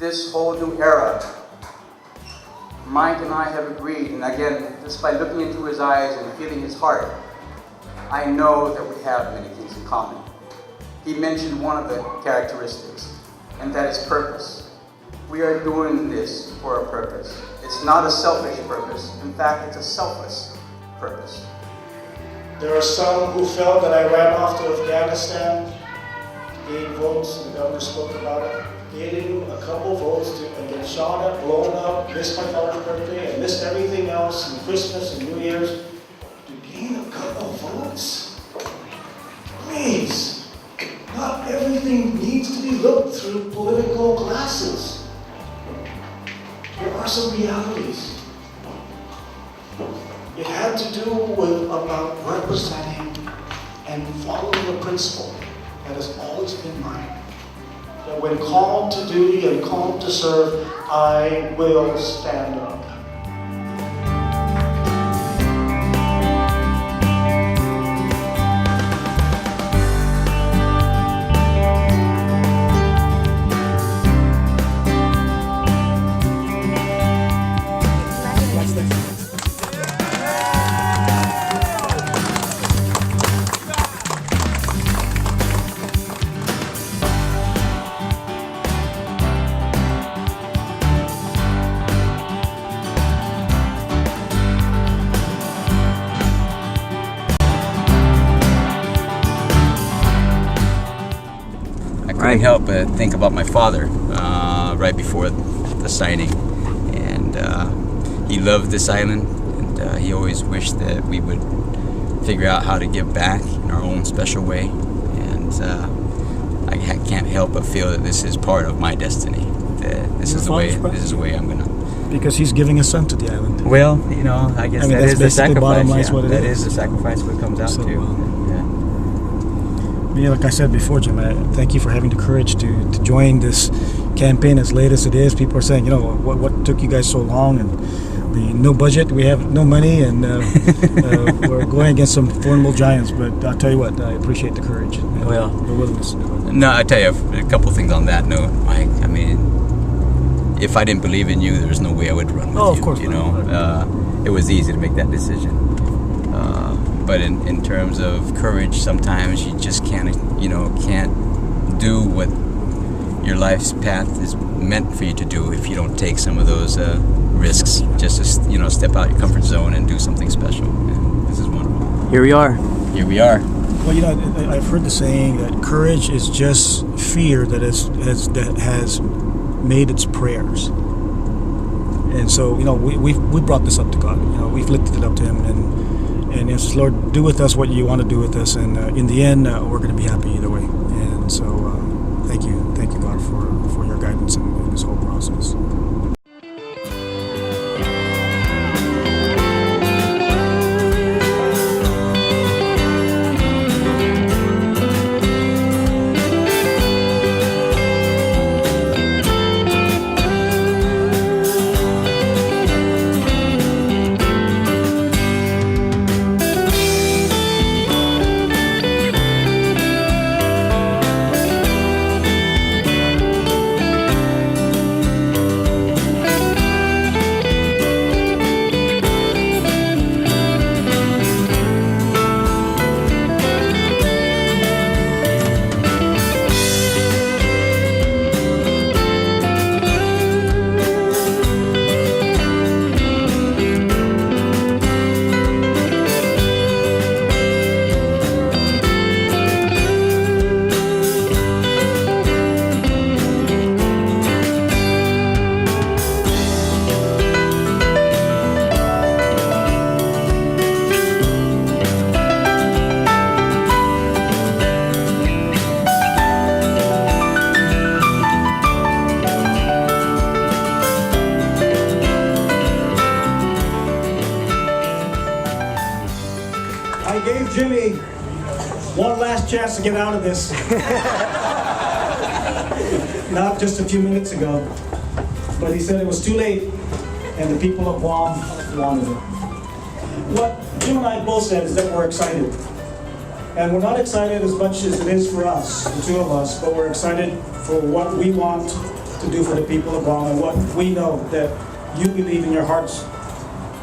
this whole new era, Mike and I have agreed, and again, just by looking into his eyes and feeling his heart, I know that we have many things in common. He mentioned one of the characteristics, and that is purpose. We are doing this for a purpose. It's not a selfish purpose. In fact, it's a selfless purpose. There are some who felt that I ran off to Afghanistan, gained votes, and the governor spoke about it. Gaining a couple votes and get shot at, blown up, missed my father's birthday, and missed everything else, and Christmas and New Year's. To gain a couple votes? Please, not everything needs to be looked through political glasses. There are some realities. It had to do with about representing and following the principle that has always been mine. That when called to duty and called to serve, I will stand up. I couldn't help but think about my father right before the signing, and he loved this island, and he always wished that we would figure out how to give back in our own special way, and I can't help but feel that this is part of my destiny. That this is the way I'm gonna. Because he's giving his son to the island. Well, you know, I guess that is the sacrifice. Bottom line is what it is. That is the sacrifice. What it comes out to. Yeah, like I said before, Jim, thank you for having the courage to join this campaign as late as it is. People are saying, you know, what took you guys so long? And the no budget, we have no money, and we're going against some formidable giants. But I'll tell you what, I appreciate the courage and the willingness to do it. No, I tell you a couple things on that note, Mike. I mean, if I didn't believe in you, there's no way I would run with you. Of course you not. know, it was easy to make that decision. But in terms of courage, sometimes you just can't do what your life's path is meant for you to do if you don't take some of those risks, just to step out your comfort zone and do something special. And this is one of them. Here we are. Here we are. Well, you know, I've heard the saying that courage is just fear that has made its prayers. And so, you know, we brought this up to God. You know, we've lifted it up to Him, and yes, Lord, do with us what you want to do with us, and in the end, we're going to be happy either way. And so, thank you, God, for your guidance in this whole process. I gave Jimmy one last chance to get out of this. Not just a few minutes ago. But he said it was too late, and the people of Guam wanted it. What Jim and I both said is that we're excited. And we're not excited as much as it is for us, the two of us, but we're excited for what we want to do for the people of Guam, and what we know that you believe in your hearts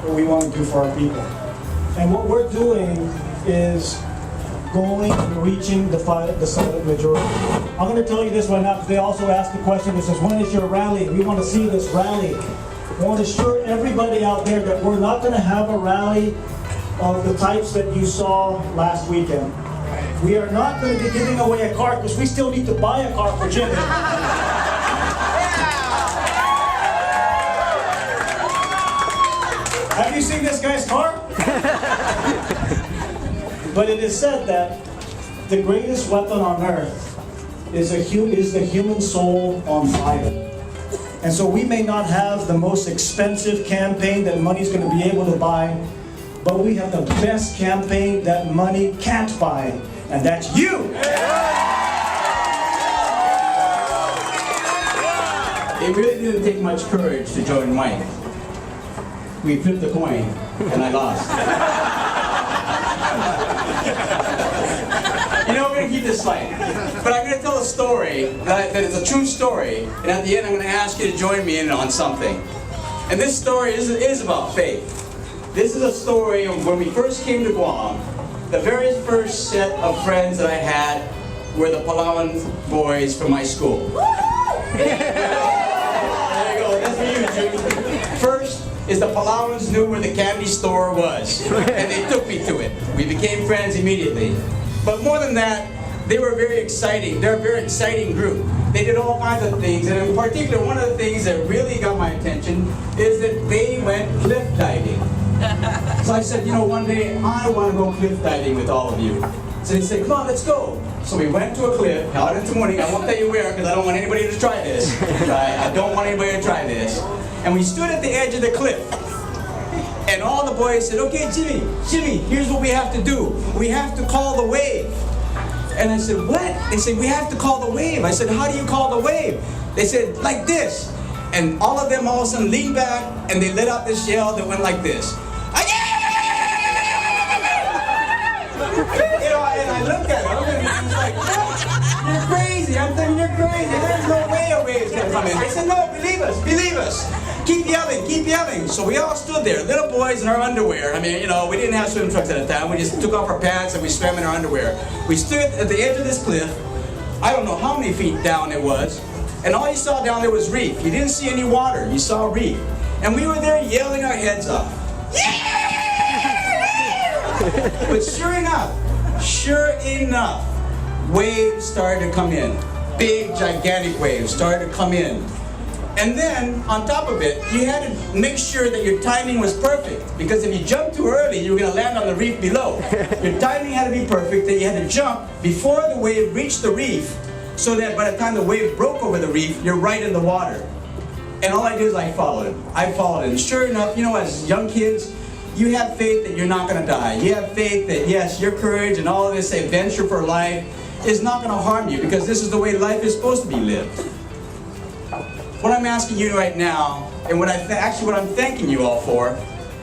what we want to do for our people. And what we're doing is going and reaching the silent majority. I'm going to tell you this right now because they also asked the question that says, when is your rally? We want to see this rally. I want to assure everybody out there that we're not going to have a rally of the types that you saw last weekend. We are not going to be giving away a car because we still need to buy a car for Jimmy. Have you seen this guy's car? But it is said that the greatest weapon on earth is the human soul on fire. And so we may not have the most expensive campaign that money's going to be able to buy, but we have the best campaign that money can't buy, and that's you! It really didn't take much courage to join Mike. We flipped the coin, and I lost. You know, we're going to keep this light. But I'm going to tell a story that is a true story, and at the end I'm going to ask you to join me in on something. And this story is about faith. This is a story of when we first came to Guam. The very first set of friends that I had were the Palawan boys from my school. There you go, that's for you, Jimmy. First is the Palawans knew where the candy store was, and they took me to it. We became friends immediately. But more than that, they were very exciting. They're a very exciting group. They did all kinds of things, and in particular, one of the things that really got my attention is that they went cliff diving. So I said, you know, one day I want to go cliff diving with all of you. So they said, come on, let's go. So we went to a cliff out into morning. I won't tell you where because I don't want anybody to try this. I don't want anybody to try this. And we stood at the edge of the cliff. And all the boys said, okay, Jimmy, here's what we have to do. We have to call the wave. And I said, what? They said, we have to call the wave. I said, how do you call the wave? They said, like this. And all of them all of a sudden leaned back and they let out this yell that went like this. You know, and I looked at them and I was like, what? You're crazy. I'm thinking you're crazy. There's no way a wave's gonna come in. They said, no, believe us. Keep yelling. So we all stood there, little boys in our underwear. I mean, you know, we didn't have swim trunks at the time. We just took off our pants and we swam in our underwear. We stood at the edge of this cliff. I don't know how many feet down it was. And all you saw down there was reef. You didn't see any water. You saw reef. And we were there yelling our heads off. Yeah! But sure enough, waves started to come in. Big, gigantic waves started to come in. And then, on top of it, you had to make sure that your timing was perfect. Because if you jumped too early, you were going to land on the reef below. Your timing had to be perfect, that you had to jump before the wave reached the reef, so that by the time the wave broke over the reef, you're right in the water. And all I did is I followed it. And sure enough, you know, as young kids, you have faith that you're not going to die. You have faith that, yes, your courage and all of this adventure for life is not going to harm you, because this is the way life is supposed to be lived. What I'm asking you right now, and what I'm thanking you all for,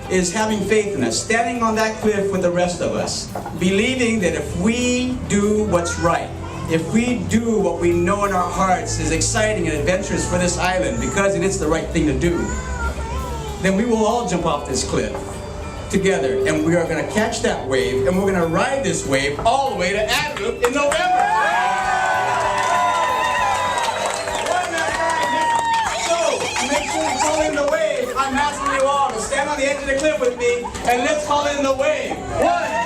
is having faith in us, standing on that cliff with the rest of us, believing that if we do what's right, if we do what we know in our hearts is exciting and adventurous for this island, because it is the right thing to do, then we will all jump off this cliff together, and we are going to catch that wave, and we're going to ride this wave all the way to Adelup in November. I'm asking you all to stand on the edge of the cliff with me, and let's call in the wave. 1,